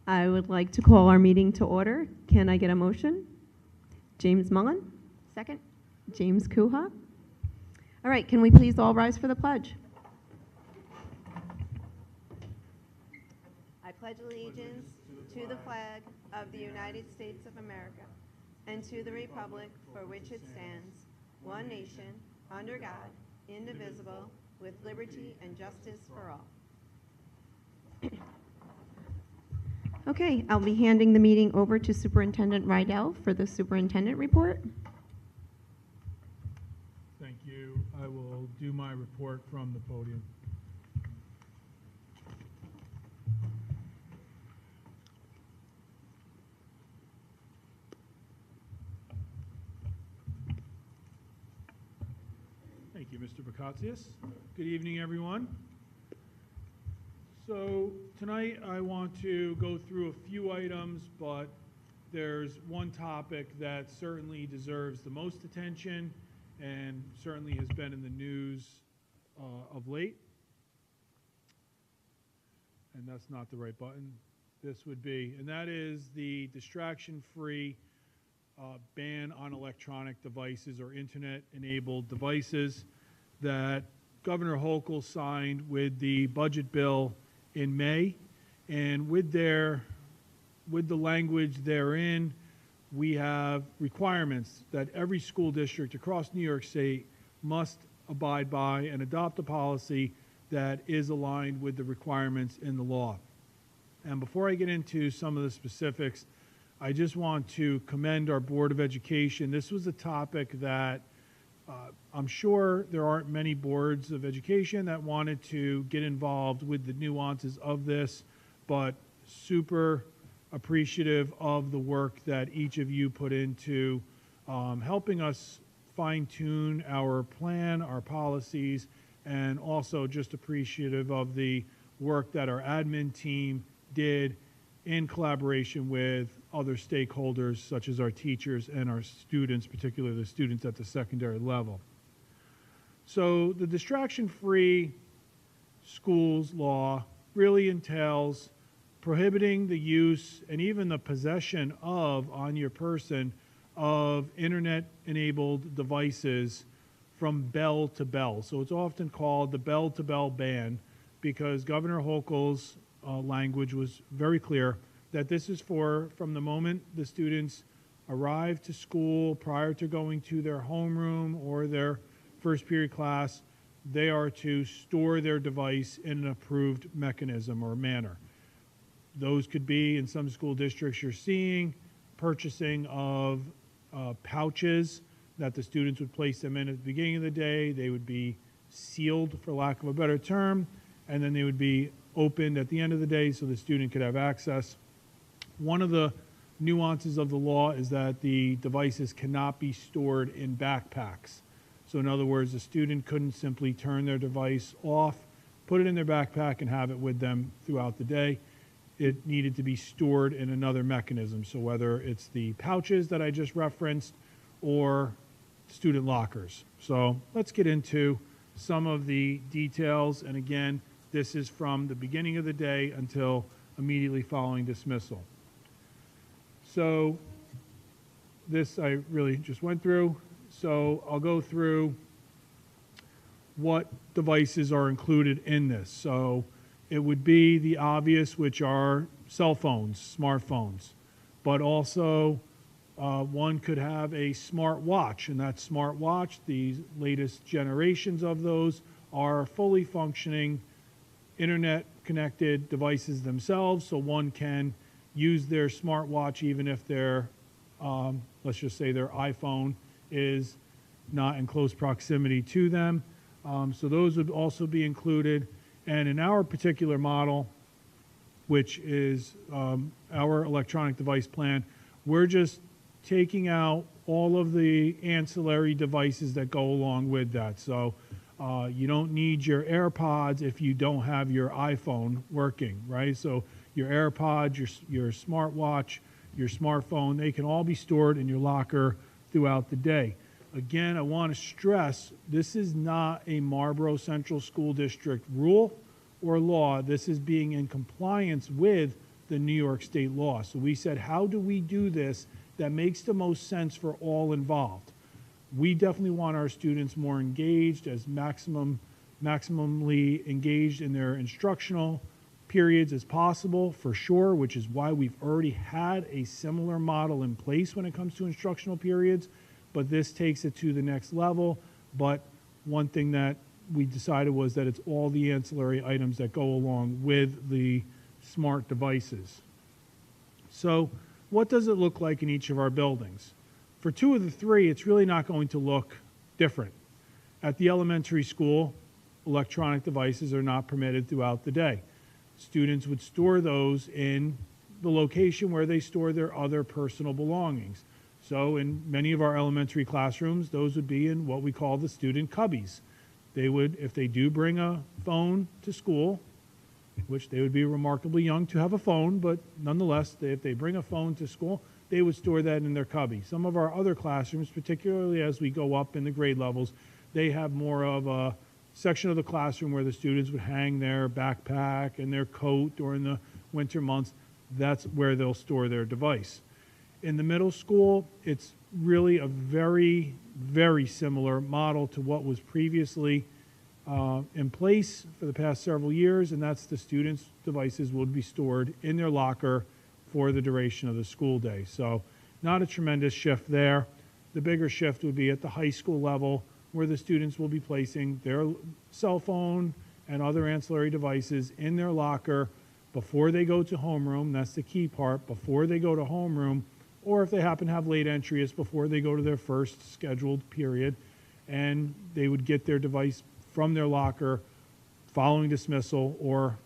I would like to call our meeting to order. Can I get a motion? James Mullen, second. James Kuha. All right, can we please all rise for the pledge? I pledge allegiance to the flag of the United States of America and to the republic for which it stands, one nation, under God, indivisible, with liberty and justice for all. Okay, I'll be handing the meeting over to Superintendent Rydell for the superintendent report. Thank you. I will do my report from the podium. Thank you, Mr. Bakatsias. Good evening, everyone. So tonight I want to go through a few items, but there's one topic that certainly deserves the most attention and certainly has been in the news of late. And that's not the right button. This would be, and that is the distraction-free ban on electronic devices or internet-enabled devices that Governor Hochul signed with the budget bill in May. And with the language therein, we have requirements that every school district across New York State must abide by and adopt a policy that is aligned with the requirements in the law. And before I get into some of the specifics, I just want to commend our Board of Education. This was a topic that I'm sure there aren't many boards of education that wanted to get involved with the nuances of this, but super appreciative of the work that each of you put into helping us fine-tune our plan, our policies, and also just appreciative of the work that our admin team did in collaboration with other stakeholders such as our teachers and our students, particularly the students at the secondary level. So the distraction-free schools law really entails prohibiting the use and even the possession of, on your person, of internet-enabled devices from bell to bell. So it's often called the bell-to-bell ban because Governor Hochul's language was very clear that this is from the moment the students arrive to school prior to going to their homeroom or their first period class, they are to store their device in an approved mechanism or manner. Those could be, in some school districts you're seeing, purchasing of pouches that the students would place them in at the beginning of the day. They would be sealed, for lack of a better term, and then they would be opened at the end of the day so the student could have access. One of the nuances of the law is that the devices cannot be stored in backpacks. So in other words, the student couldn't simply turn their device off, put it in their backpack, and have it with them throughout the day. It needed to be stored in another mechanism. So whether it's the pouches that I just referenced or student lockers. So let's get into some of the details. And again, this is from the beginning of the day until immediately following dismissal. So this I really just went through. So I'll go through what devices are included in this. So it would be the obvious, which are cell phones, smartphones, but also one could have a smart watch, and that smart watch, the latest generations of those, are fully functioning internet-connected devices themselves, so one can use their smartwatch even if their, let's just say their iPhone is not in close proximity to them. So those would also be included. And in our particular model, which is our electronic device plan, we're just taking out all of the ancillary devices that go along with that. So you don't need your AirPods if you don't have your iPhone working, right? So your AirPods, your smartwatch, your smartphone, they can all be stored in your locker throughout the day. Again, I want to stress, this is not a Marlboro Central School District rule or law. This is being in compliance with the New York State law. So we said, how do we do this that makes the most sense for all involved? We definitely want our students more engaged, as maximally engaged in their instructional periods as possible, for sure, which is why we've already had a similar model in place when it comes to instructional periods, but this takes it to the next level. But one thing that we decided was that it's all the ancillary items that go along with the smart devices. So what does it look like in each of our buildings? For two of the three, it's really not going to look different. At the elementary school, electronic devices are not permitted throughout the day. Students would store those in the location where they store their other personal belongings. So in many of our elementary classrooms, those would be in what we call the student cubbies. They would, if they do bring a phone to school, which they would be remarkably young to have a phone, but nonetheless, if they bring a phone to school, they would store that in their cubby. Some of our other classrooms, particularly as we go up in the grade levels, they have more of a section of the classroom where the students would hang their backpack and their coat during the winter months. That's where they'll store their device. In the middle school, it's really a very, very similar model to what was previously in place for the past several years, and that's the students' devices would be stored in their locker for the duration of the school day. So not a tremendous shift there. The bigger shift would be at the high school level, where the students will be placing their cell phone and other ancillary devices in their locker before they go to homeroom. That's the key part, before they go to homeroom, or if they happen to have late entry, it's before they go to their first scheduled period, and they would get their device from their locker following dismissal, or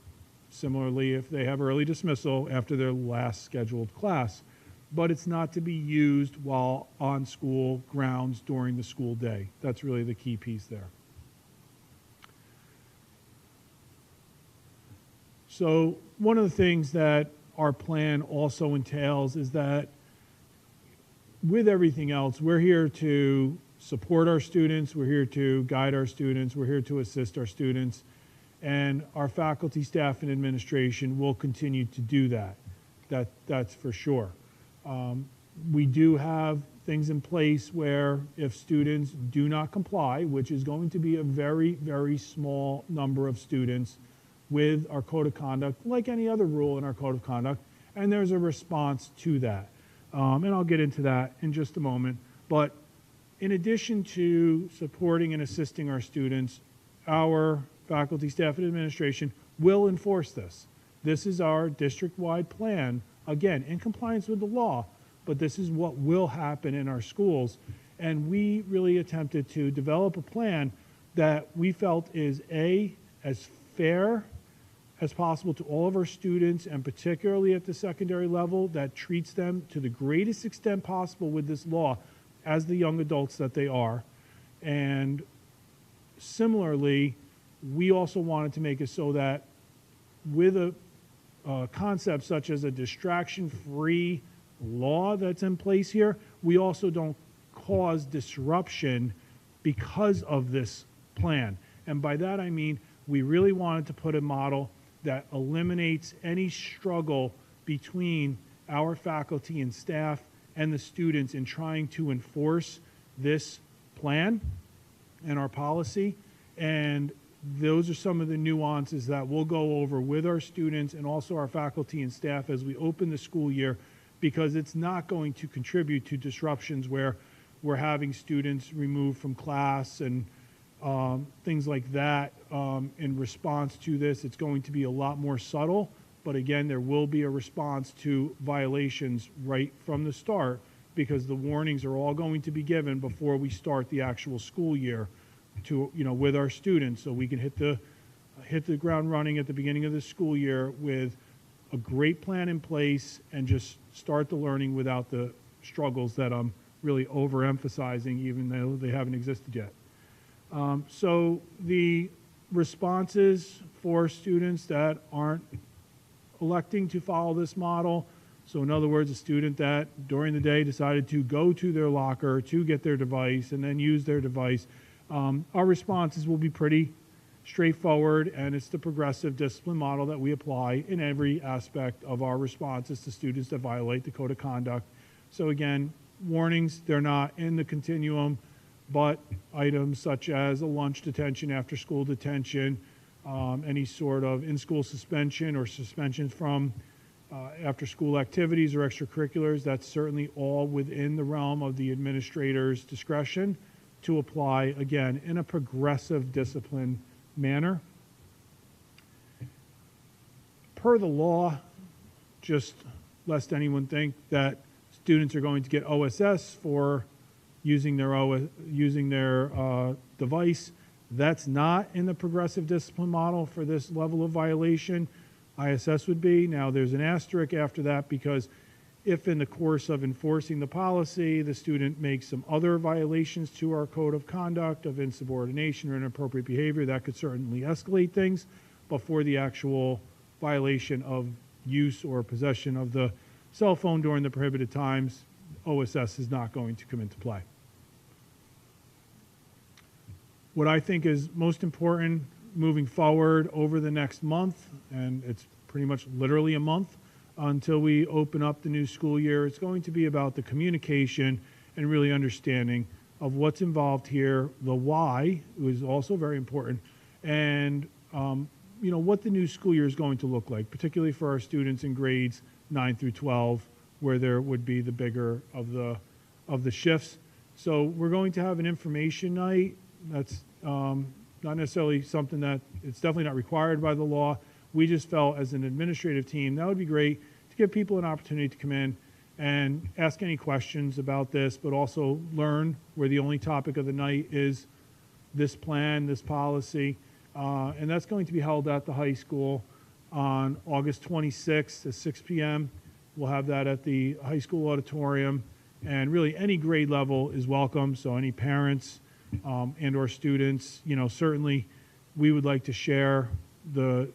similarly, if they have early dismissal, after their last scheduled class. But it's not to be used while on school grounds during the school day. That's really the key piece there. So one of the things that our plan also entails is that with everything else, we're here to support our students, we're here to guide our students, we're here to assist our students, and our faculty, staff, and administration will continue to do that. That's for sure. We do have things in place where if students do not comply, which is going to be a very, very small number of students with our code of conduct, like any other rule in our code of conduct, and there's a response to that. And I'll get into that in just a moment. But in addition to supporting and assisting our students, our faculty, staff, and administration will enforce this. This is our district-wide plan, again, in compliance with the law, but this is what will happen in our schools. And we really attempted to develop a plan that we felt is as fair as possible to all of our students, and particularly at the secondary level, that treats them to the greatest extent possible with this law as the young adults that they are. And similarly, we also wanted to make it so that with a concept such as a distraction-free law that's in place here, we also don't cause disruption because of this plan. And by that I mean, we really wanted to put a model that eliminates any struggle between our faculty and staff and the students in trying to enforce this plan and our policy. And those are some of the nuances that we'll go over with our students and also our faculty and staff as we open the school year, because it's not going to contribute to disruptions where we're having students removed from class and things like that in response to this. It's going to be a lot more subtle, but again, there will be a response to violations right from the start, because the warnings are all going to be given before we start the actual school year to, with our students, so we can hit the ground running at the beginning of the school year with a great plan in place and just start the learning without the struggles that I'm really overemphasizing, even though they haven't existed yet. So the responses for students that aren't electing to follow this model, so in other words, a student that during the day decided to go to their locker to get their device and then use their device, our responses will be pretty straightforward, and it's the progressive discipline model that we apply in every aspect of our responses to students that violate the code of conduct. So again, warnings, they're not in the continuum, but items such as a lunch detention, after school detention, any sort of in-school suspension or suspension from after-school activities or extracurriculars, that's certainly all within the realm of the administrator's discretion to apply, again, in a progressive discipline manner. Per the law, just lest anyone think that students are going to get OSS for using their device, that's not in the progressive discipline model for this level of violation. ISS would be. Now, there's an asterisk after that, because if in the course of enforcing the policy, the student makes some other violations to our code of conduct of insubordination or inappropriate behavior, that could certainly escalate things. But for the actual violation of use or possession of the cell phone during the prohibited times, OSS is not going to come into play. What I think is most important moving forward over the next month, and it's pretty much literally a month until we open up the new school year, it's going to be about the communication and really understanding of what's involved here, the why is also very important, and what the new school year is going to look like, particularly for our students in grades 9 through 12, where there would be the bigger of the shifts. So we're going to have an information night. That's not necessarily something that, it's definitely not required by the law. We just felt as an administrative team, that would be great to give people an opportunity to come in and ask any questions about this, but also learn where the only topic of the night is this plan, this policy. And that's going to be held at the high school on August 26th at 6 p.m. We'll have that at the high school auditorium. And really any grade level is welcome, so any parents and or students, certainly we would like to share the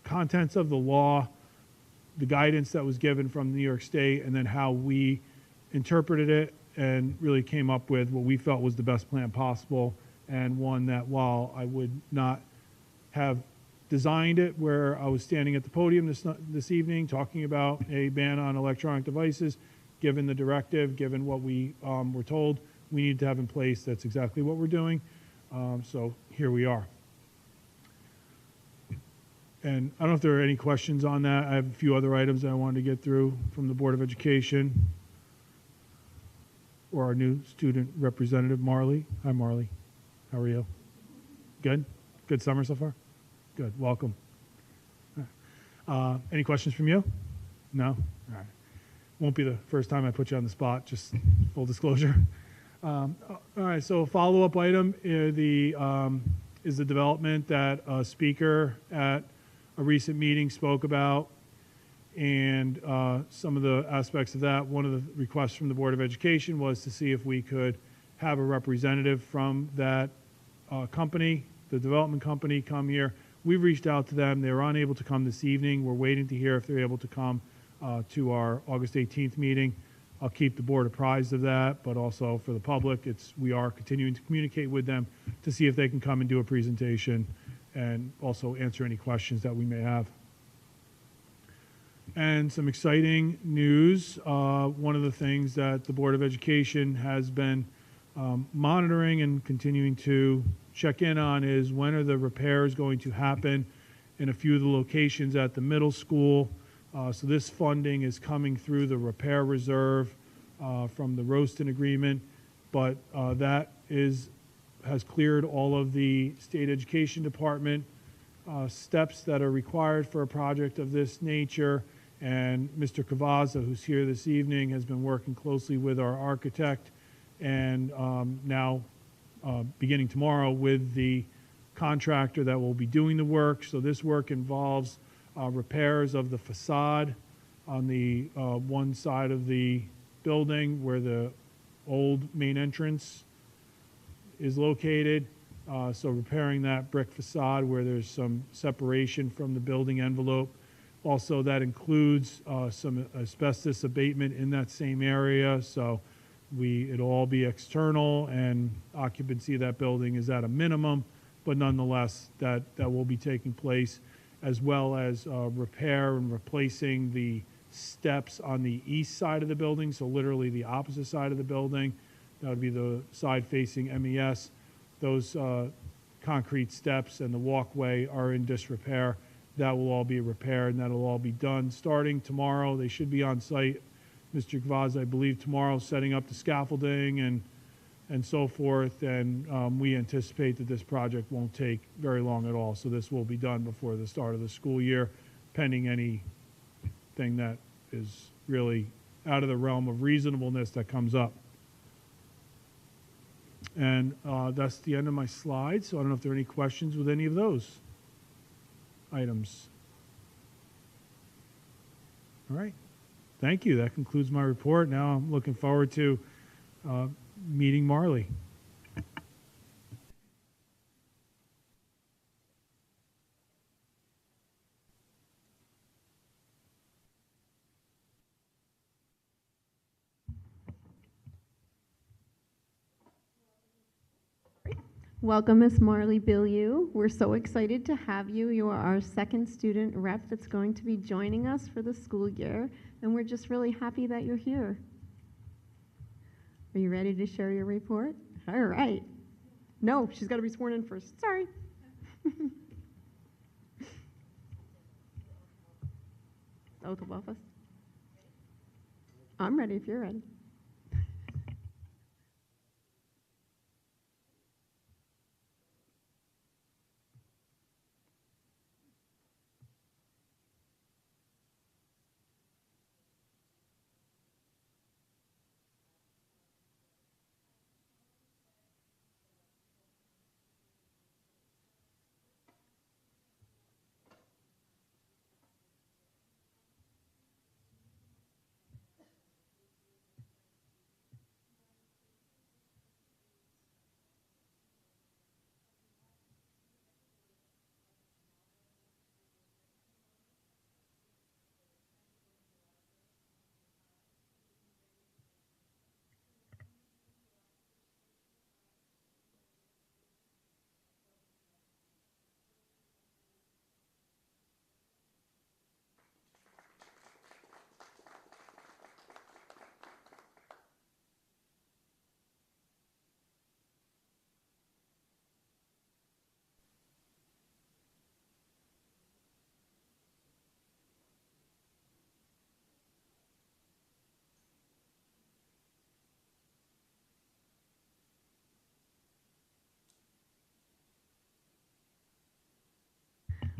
contents of the law, the guidance that was given from New York State, and then how we interpreted it and really came up with what we felt was the best plan possible, and one that, while I would not have designed it where I was standing at the podium this evening talking about a ban on electronic devices, given the directive, given what we were told we need to have in place, that's exactly what we're doing. So here we are. And I don't know if there are any questions on that. I have a few other items that I wanted to get through from the Board of Education or our new student representative, Marley. Hi, Marley. How are you? Good? Good summer so far? Good. Welcome. Any questions from you? No? All right. Won't be the first time I put you on the spot, just full disclosure. All right, so a follow-up item is the development that a speaker at a recent meeting spoke about, and some of the aspects of that. One of the requests from the Board of Education was to see if we could have a representative from that company, the development company, come here. We've reached out to them. They were unable to come this evening. We're waiting to hear if they're able to come to our August 18th meeting. I'll keep the board apprised of that, but also for the public, we are continuing to communicate with them to see if they can come and do a presentation and also answer any questions that we may have. And some exciting news. One of the things that the Board of Education has been monitoring and continuing to check in on is when are the repairs going to happen in a few of the locations at the middle school. So this funding is coming through the repair reserve from the Roaston agreement, but that has cleared all of the state education department steps that are required for a project of this nature. And Mr. Cavazza, who's here this evening, has been working closely with our architect and now beginning tomorrow with the contractor that will be doing the work. So this work involves repairs of the facade on the one side of the building where the old main entrance is located. So repairing that brick facade where there's some separation from the building envelope. Also, that includes some asbestos abatement in that same area. So it'll all be external, and occupancy of that building is at a minimum. but nonetheless, that will be taking place, as well as repair and replacing the steps on the east side of the building, so literally the opposite side of the building. That would be the side facing MES. Those concrete steps and the walkway are in disrepair. That will all be repaired, and that'll all be done starting tomorrow. They should be on site, Mr. Gvaz, I believe, tomorrow, setting up the scaffolding and so forth. And we anticipate that this project won't take very long at all. So this will be done before the start of the school year, pending anything that is really out of the realm of reasonableness that comes up. And that's the end of my slides. So I don't know if there are any questions with any of those items. All right. Thank you. That concludes my report. Now I'm looking forward to meeting Marley. Welcome, Ms. Marley Bilyeu. We're so excited to have you. You are our second student rep that's going to be joining us for the school year, and we're just really happy that you're here. Are you ready to share your report? All right. No, she's got to be sworn in first. Sorry. Oath of office. I'm ready if you're ready.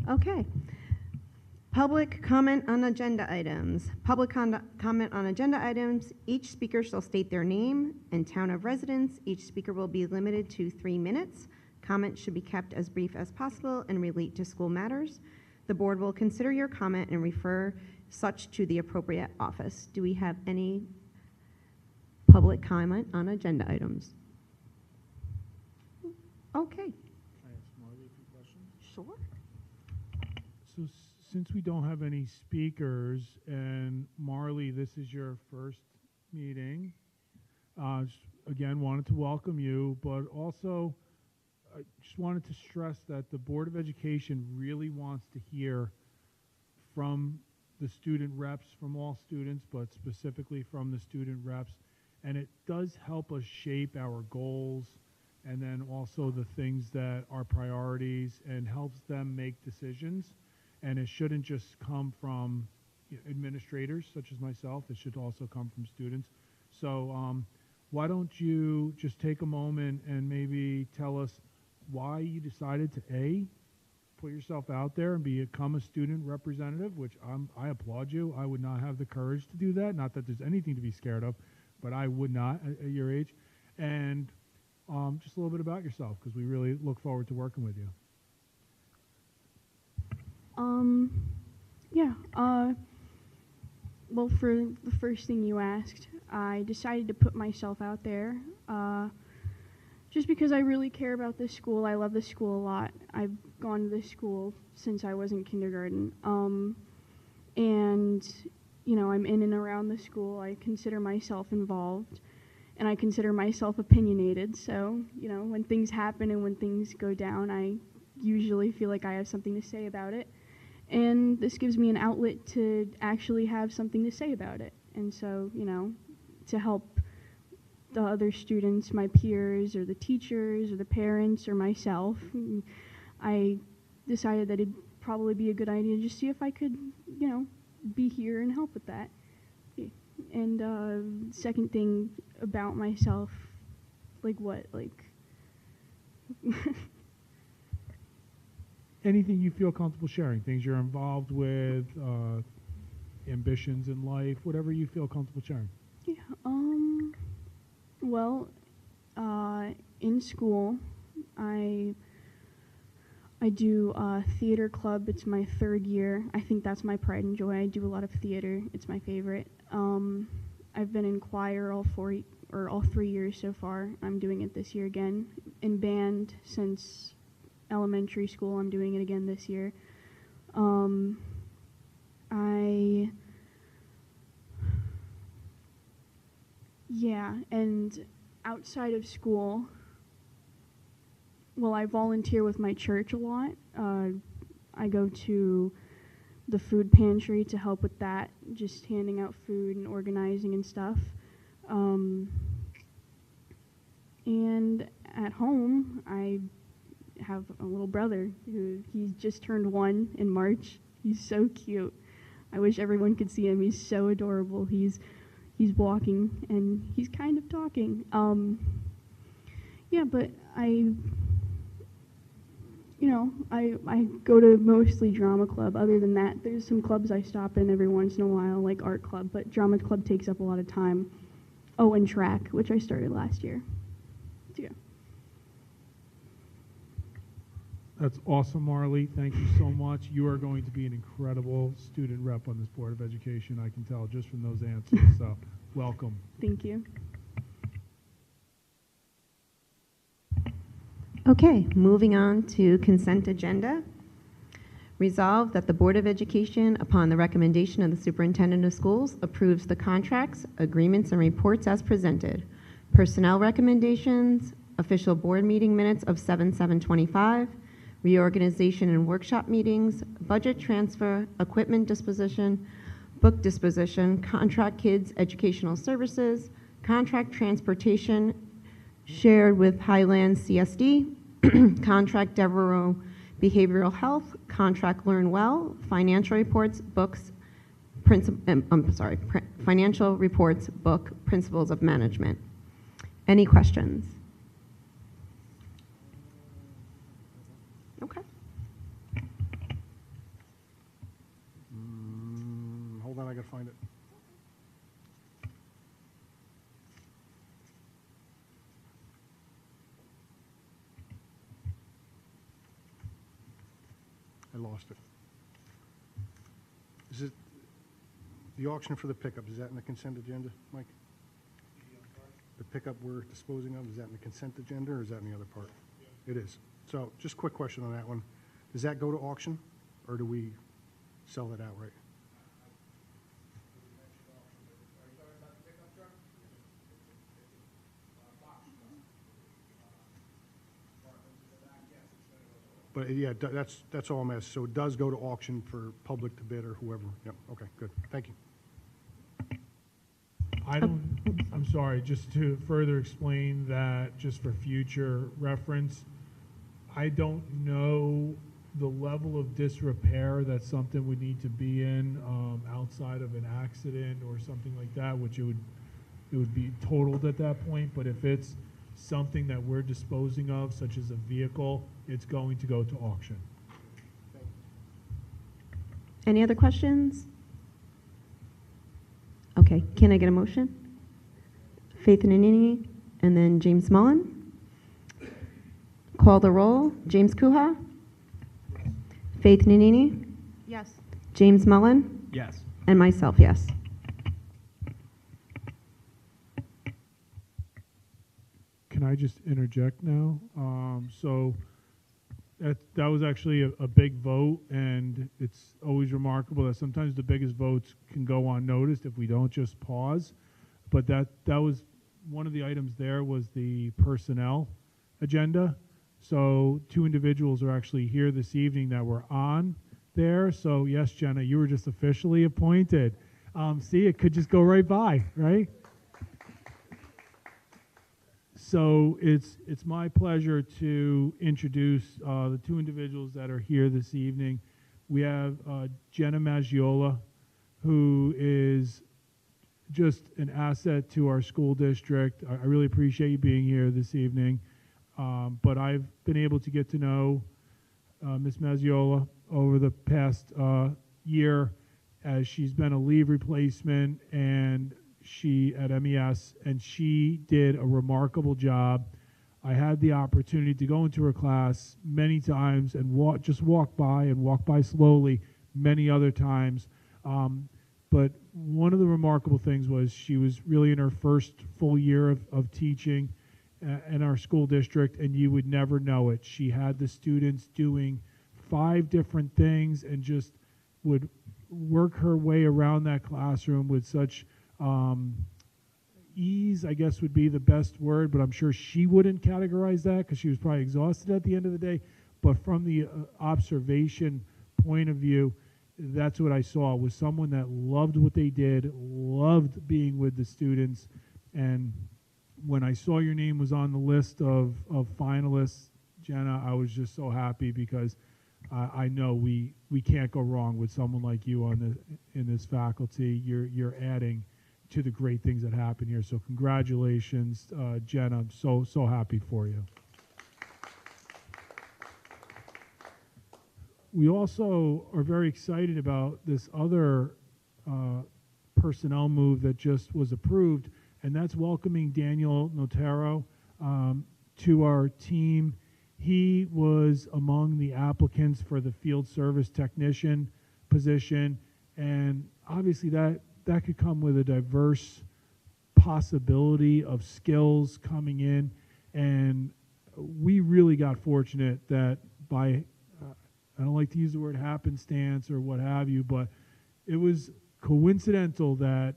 Okay. Public comment on agenda items. Public comment on agenda items. Each speaker shall state their name and town of residence. Each speaker will be limited to 3 minutes. Comments should be kept as brief as possible and relate to school matters. The board will consider your comment and refer such to the appropriate office. Do we have any public comment on agenda items? Okay. Can I ask Marley a few questions? Sure. So since we don't have any speakers, and Marley, this is your first meeting, again, wanted to welcome you, but also I just wanted to stress that the Board of Education really wants to hear from the student reps, from all students, but specifically from the student reps, and it does help us shape our goals and then also the things that are priorities, and helps them make decisions. And it shouldn't just come from administrators such as myself. It should also come from students. So why don't you just take a moment and maybe tell us why you decided to put yourself out there and become a student representative, which I applaud you. I would not have the courage to do that. Not that there's anything to be scared of, but I would not at your age. And just a little bit about yourself, because we really look forward to working with you. Well, for the first thing you asked, I decided to put myself out there just because I really care about this school. I love this school a lot. I've gone to this school since I was in kindergarten. And, you know, I'm in and around the school. I consider myself involved. and I consider myself opinionated. So, you know, when things happen and when things go down, I usually feel like I have something to say about it. And this gives me an outlet to actually have something to say about it. And so, you know, to help the other students, my peers, or the teachers, or the parents, or myself, I decided that it'd probably be a good idea to just see if I could, you know, be here and help with that. And second thing about myself, like what? Like Anything you feel comfortable sharing, things you're involved with, ambitions in life, whatever you feel comfortable sharing. Yeah. Well, in school, I do theater club. It's my 3rd year. I think that's my pride and joy. I do a lot of theater. It's my favorite. I've been in choir all 3 years so far. I'm doing it this year again. In band since elementary school. I'm doing it again this year. And outside of school, well, I volunteer with my church a lot. I go to the food pantry to help with that, just handing out food and organizing and stuff. And at home, I have a little brother he's just turned 1 in March. He's so cute. I wish everyone could see him. He's so adorable. He's walking and he's kind of talking. Yeah, but I go to mostly drama club. Other than that, there's some clubs I stop in every once in a while, like art club, but drama club takes up a lot of time. Oh, and track, which I started last year. So, yeah. That's awesome, Marley. Thank you so much. You are going to be an incredible student rep on this Board of Education, I can tell just from those answers. So, welcome. Thank you. Okay, moving on to consent agenda. Resolved that the Board of Education, upon the recommendation of the Superintendent of Schools, approves the contracts, agreements, and reports as presented. Personnel recommendations, official board meeting minutes of 7/7/25, reorganization and workshop meetings, budget transfer, equipment disposition, book disposition, contract kids educational services, contract transportation shared with Highlands CSD, contract Devereaux behavioral health, contract Learn Well, financial reports, books, financial reports, book, principles of management. Any questions? Okay. Hold on, I gotta find it. I lost it. Is it the auction for the pickup? Is that in the consent agenda, Mike? The pickup we're disposing of, is that in the consent agenda or is that in the other part? It is. So just a quick question on that one. Does that go to auction or do we sell it outright? But yeah, that's all I'm asking. So it does go to auction for public to bid or whoever. Yep. Okay, good. Thank you. I'm sorry, just to further explain that, just for future reference, I don't know the level of disrepair that something would need to be in outside of an accident or something like that, which it would be totaled at that point. But if it's something that we're disposing of, such as a vehicle, it's going to go to auction. Any other questions? Okay, can I get a motion? Faith Nanini, and then James Mullen. Call the roll. James Kuha? Faith Nanini? Yes. James Mullen? Yes. And myself, yes. Can I just interject now? So that was actually a big vote, and it's always remarkable that sometimes the biggest votes can go unnoticed if we don't just pause. But that was one of the items there was the personnel agenda. So 2 individuals are actually here this evening that were on there. So yes, Jenna, you were just officially appointed. See, it could just go right by, right? So it's my pleasure to introduce the 2 individuals that are here this evening. We have Jenna Maggiola, who is just an asset to our school district. I really appreciate you being here this evening. But I've been able to get to know Ms. Maggiola over the past year, as she's been a leave replacement and she at MES, and she did a remarkable job. I had the opportunity to go into her class many times and walk by slowly many other times. But one of the remarkable things was she was really in her first full year of teaching in our school district, and you would never know it. She had the students doing 5 different things and just would work her way around that classroom with such ease, I guess would be the best word, but I'm sure she wouldn't categorize that because she was probably exhausted at the end of the day. But from the observation point of view, that's what I saw, was someone that loved what they did, loved being with the students. And when I saw your name was on the list of finalists, Jenna, I was just so happy because I know we can't go wrong with someone like you in this faculty. You're adding to the great things that happen here. So congratulations, Jenna. I'm so happy for you. We also are very excited about this other personnel move that just was approved, and that's welcoming Daniel Notaro to our team. He was among the applicants for the field service technician position, and obviously that could come with a diverse possibility of skills coming in, and we really got fortunate that by I don't like to use the word happenstance or what have you, but it was coincidental that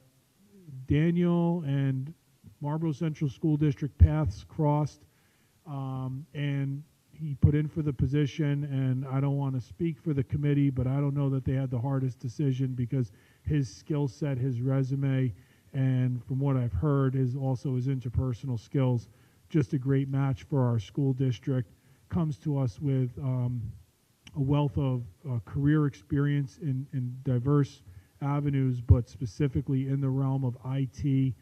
Daniel and Marlboro Central School District paths crossed, and he put in for the position. And I don't want to speak for the committee, but I don't know that they had the hardest decision, because his skill set, his resume, and from what I've heard, his interpersonal skills, just a great match for our school district. Comes to us with a wealth of career experience in diverse avenues, but specifically in the realm of IT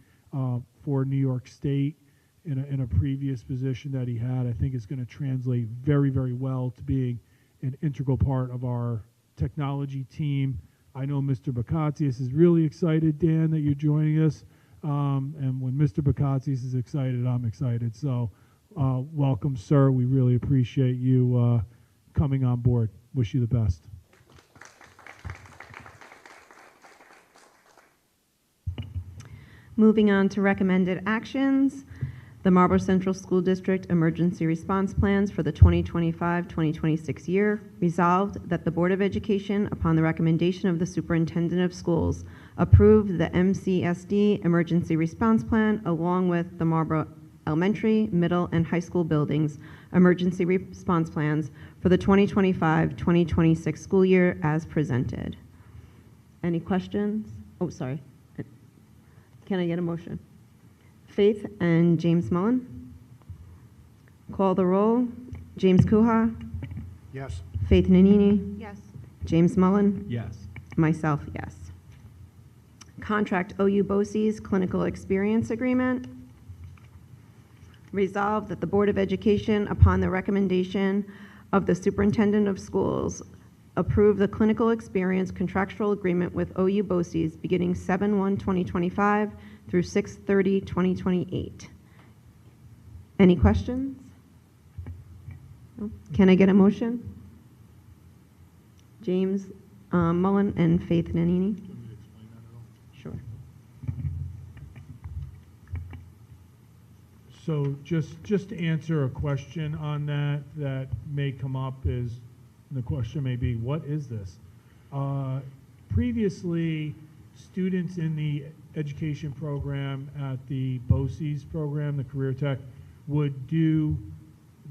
for New York State in a previous position that he had. I think it's going to translate very, very well to being an integral part of our technology team. I know Mr. Bakatsias is really excited, Dan, that you're joining us. And when Mr. Bakatsias is excited, I'm excited. So welcome, sir. We really appreciate you coming on board. Wish you the best. Moving on to recommended actions, the Marlboro Central School District Emergency Response Plans for the 2025-2026 year. Resolved that the Board of Education, upon the recommendation of the Superintendent of Schools, approve the MCSD Emergency Response Plan along with the Marlboro Elementary, Middle, and High School buildings emergency response plans for the 2025-2026 school year as presented. Any questions? Oh, sorry. Can I get a motion? Faith and James Mullen. Call the roll. James Kuha. Yes. Faith Nanini. Yes. James Mullen. Yes. Myself, yes. Contract OU BOCES Clinical Experience Agreement. Resolved that the Board of Education, upon the recommendation of the Superintendent of Schools, approve the clinical experience contractual agreement with OU BOCES beginning 7/1/2025 through 6/30/2028. Any questions? No? Can I get a motion? James Mullen and Faith Nanini. Sure. So just to answer a question on that may come up is, the question may be, what is this? Previously, students in the education program at the BOCES program, the Career Tech, would do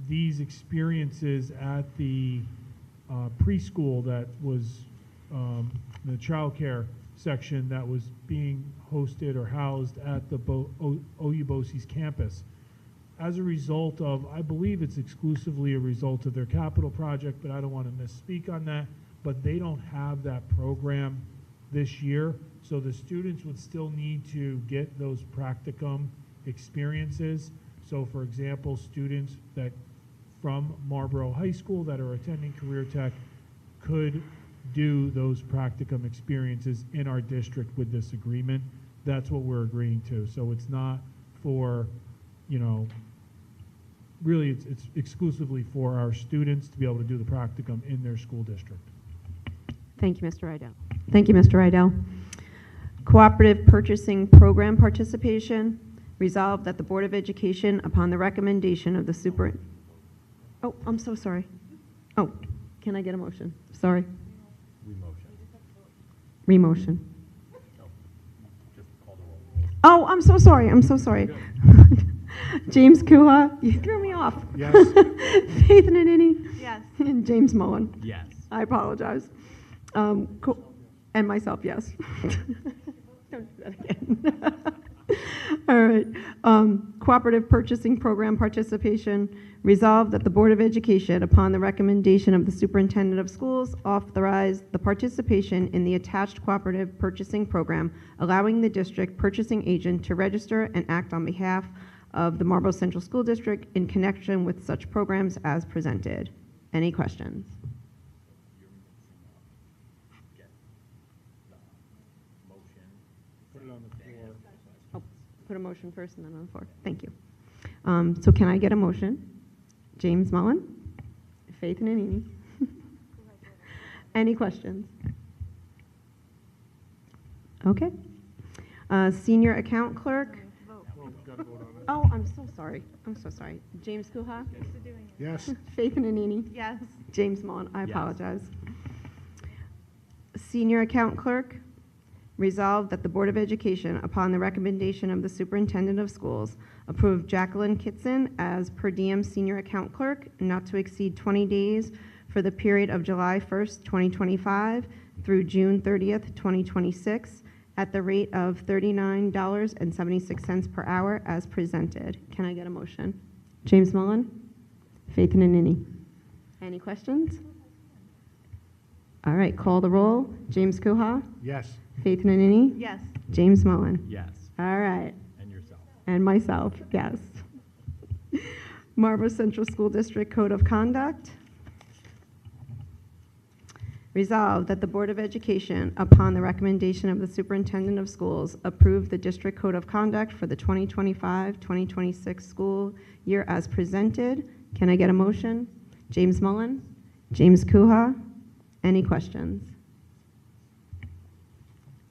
these experiences at the preschool that was the childcare section that was being hosted or housed at the OU BOCES campus. As a result of, I believe it's exclusively a result of their capital project, but I don't want to misspeak on that, but they don't have that program this year, so the students would still need to get those practicum experiences. So for example, students that from Marlboro High School that are attending Career Tech could do those practicum experiences in our district with this agreement. That's what we're agreeing to. So it's not for, you know, really it's exclusively for our students to be able to do the practicum in their school district. Thank you, Mr. Rydell. Thank you, Mr. Rydell. Cooperative Purchasing Program Participation. Resolved that the Board of Education, upon the recommendation of the super... Oh, I'm so sorry. Oh, can I get a motion? Sorry. Remotion. Oh, I'm so sorry. I'm so sorry. James Kuha, you threw me off. Yes. Faith Nanini? Yes. And James Mullen? Yes. I apologize. And myself, yes. Don't do that again. All right. Cooperative Purchasing Program Participation. Resolved that the Board of Education, upon the recommendation of the Superintendent of Schools, authorize the participation in the attached Cooperative Purchasing Program, allowing the district purchasing agent to register and act on behalf of the Marlboro Central School District in connection with such programs as presented. Any questions? Put it on the floor. Oh, put a motion first and then on the floor. Thank you. So can I get a motion? James Mullen? Faith Nanini? Any questions? Okay. Senior Account Clerk? Oh, I'm so sorry. I'm so sorry. James Kuha? Yes. Faith Nanini? Yes. James Mullen, I Yes. apologize. Senior Account Clerk, resolved that the Board of Education, upon the recommendation of the Superintendent of Schools, approve Jacqueline Kitson as per diem Senior Account Clerk, not to exceed 20 days for the period of July 1st, 2025 through June 30th, 2026, at the rate of $39.76 per hour as presented. Can I get a motion? James Mullen? Faith Nanini? Any questions? All right, call the roll. James Kuha? Yes. Faith Nanini? Yes. James Mullen? Yes. All right, And yourself. and myself, yes. Marlboro Central School District Code of Conduct. Resolved that the Board of Education, upon the recommendation of the Superintendent of Schools, approve the District Code of Conduct for the 2025-2026 school year as presented. Can I get a motion? James Mullen? James Kuha? Any questions?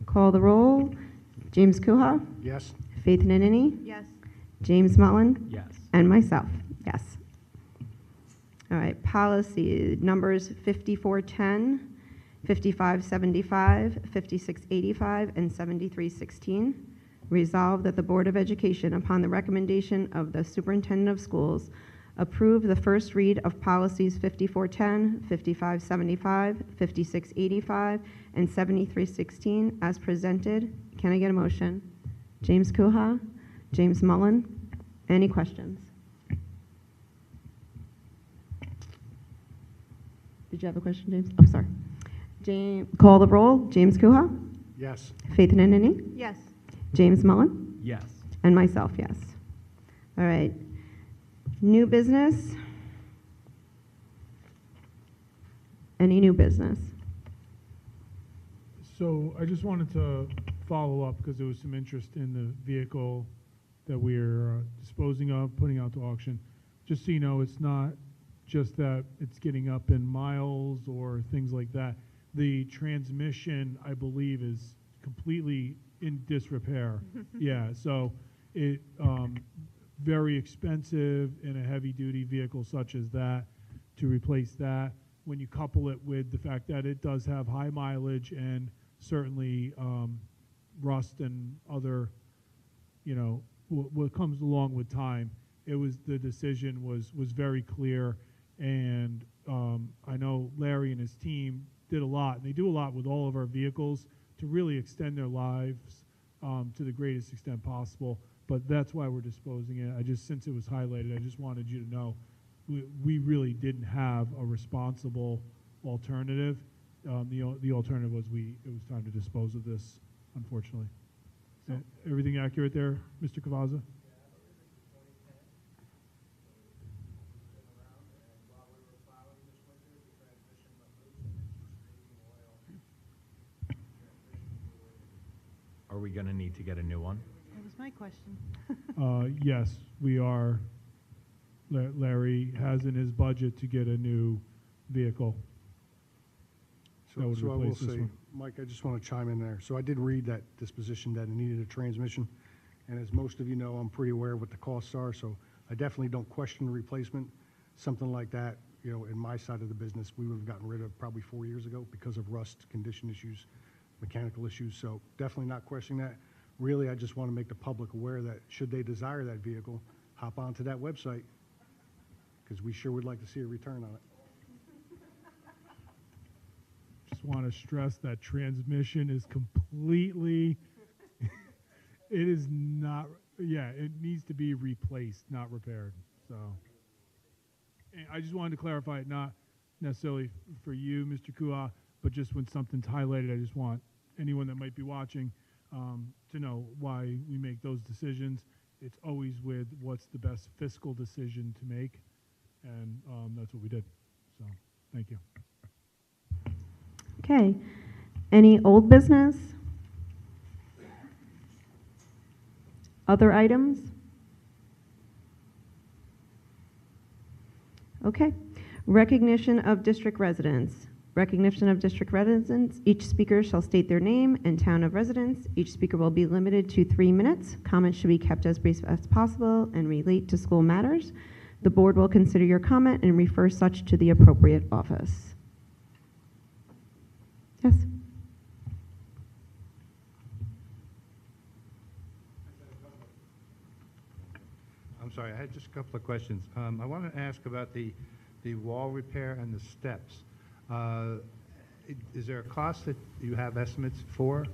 Call the roll. James Kuha? Yes. Faith Nanini? Yes. James Mullen? Yes. And myself, yes. All right, policy numbers 5410, 5575, 5685, and 7316. Resolved that the Board of Education, upon the recommendation of the Superintendent of Schools, approve the first read of policies 5410, 5575, 5685, and 7316 as presented. Can I get a motion? James Kuha? James Mullen? Any questions? Did you have a question, James? I'm sorry. Call the roll. James Kuha? Yes. Faith Nanini? Yes. James Mullen? Yes. And myself, yes. All right. New business? Any new business? So I just wanted to follow up because there was some interest in the vehicle that we're disposing of, putting out to auction. Just so you know, it's not just that it's getting up in miles or things like that. The transmission, I believe, is completely in disrepair. Yeah, so it very expensive in a heavy-duty vehicle such as that to replace that. When you couple it with the fact that it does have high mileage and certainly rust and other, what comes along with time. The decision was very clear, and I know Larry and his team did a lot, and they do a lot with all of our vehicles to really extend their lives to the greatest extent possible. But that's why we're disposing it. Since it was highlighted, I just wanted you to know we really didn't have a responsible alternative. The alternative was it was time to dispose of this, unfortunately. Everything accurate there, Mr. Cavazza? Are we going to need to get a new one? That was my question. Yes, we are. Larry has in his budget to get a new vehicle. That would So I will replace this say, one. Mike, I just want to chime in there. So I did read that disposition that it needed a transmission, and as most of you know, I'm pretty aware of what the costs are, so I definitely don't question the replacement. Something like that, in my side of the business, we would have gotten rid of probably 4 years ago because of rust, condition issues, mechanical issues, so definitely not questioning that. Really, I just want to make the public aware that should they desire that vehicle, hop onto that website, because we sure would like to see a return on it. Just want to stress that transmission is completely, it is not, it needs to be replaced, not repaired. So, and I just wanted to clarify it, not necessarily for you, Mr. Kua, but just when something's highlighted, I just want anyone that might be watching to know why we make those decisions. It's always with what's the best fiscal decision to make, and that's what we did. So, thank you. Okay. Any old business? Other items? Okay. Recognition of district residents. Recognition of district residents. Each speaker shall state their name and town of residence. Each speaker will be limited to 3 minutes. Comments should be kept as brief as possible and relate to school matters. The board will consider your comment and refer such to the appropriate office. Yes? I'm sorry, I had just a couple of questions. I wanted to ask about the wall repair and the steps. Is there a cost that you have estimates for?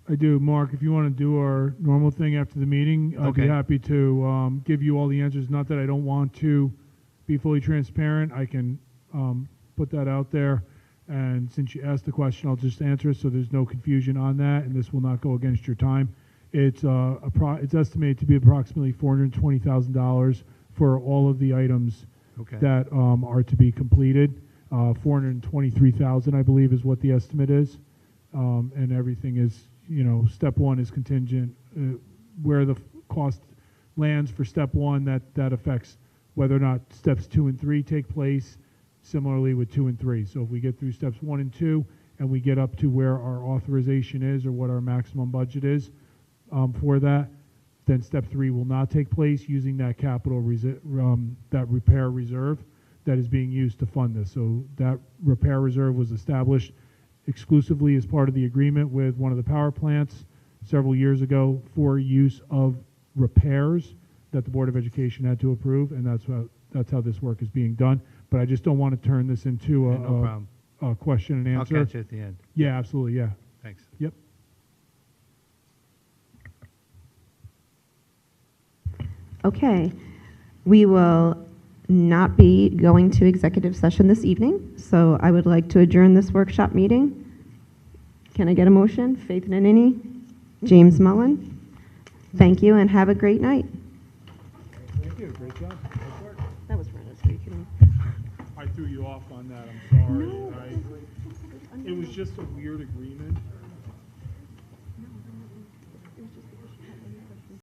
I do. Mark, if you want to do our normal thing after the meeting, I'd be Okay. happy to give you all the answers. Not that I don't want to be fully transparent. I can put that out there. And since you asked the question, I'll just answer it so there's no confusion on that, and this will not go against your time. It's it's estimated to be approximately $420,000 for all of the items Okay. that are to be completed. 423,000, I believe, is what the estimate is, and everything is, step one is contingent. Where the cost lands for step one, that affects whether or not steps 2 and 3 take place. Similarly with 2 and 3. So if we get through steps 1 and 2, and we get up to where our authorization is or what our maximum budget is for that, then step 3 will not take place using that capital that repair reserve that is being used to fund this. So that repair reserve was established exclusively as part of the agreement with one of the power plants several years ago for use of repairs that the Board of Education had to approve, and that's how this work is being done. But I just don't want to turn this into Yeah, no problem. a question and answer. I'll catch you at the end. Yeah, absolutely, yeah. Thanks. Yep. Okay. We will not be going to executive session this evening, so I would like to adjourn this workshop meeting. Can I get a motion? Faith Nanini, James Mullen. Thank you and have a great night. Thank you, great job. That was Rena's speaking. I threw you off on that, I'm sorry. No. It was just a weird agreement.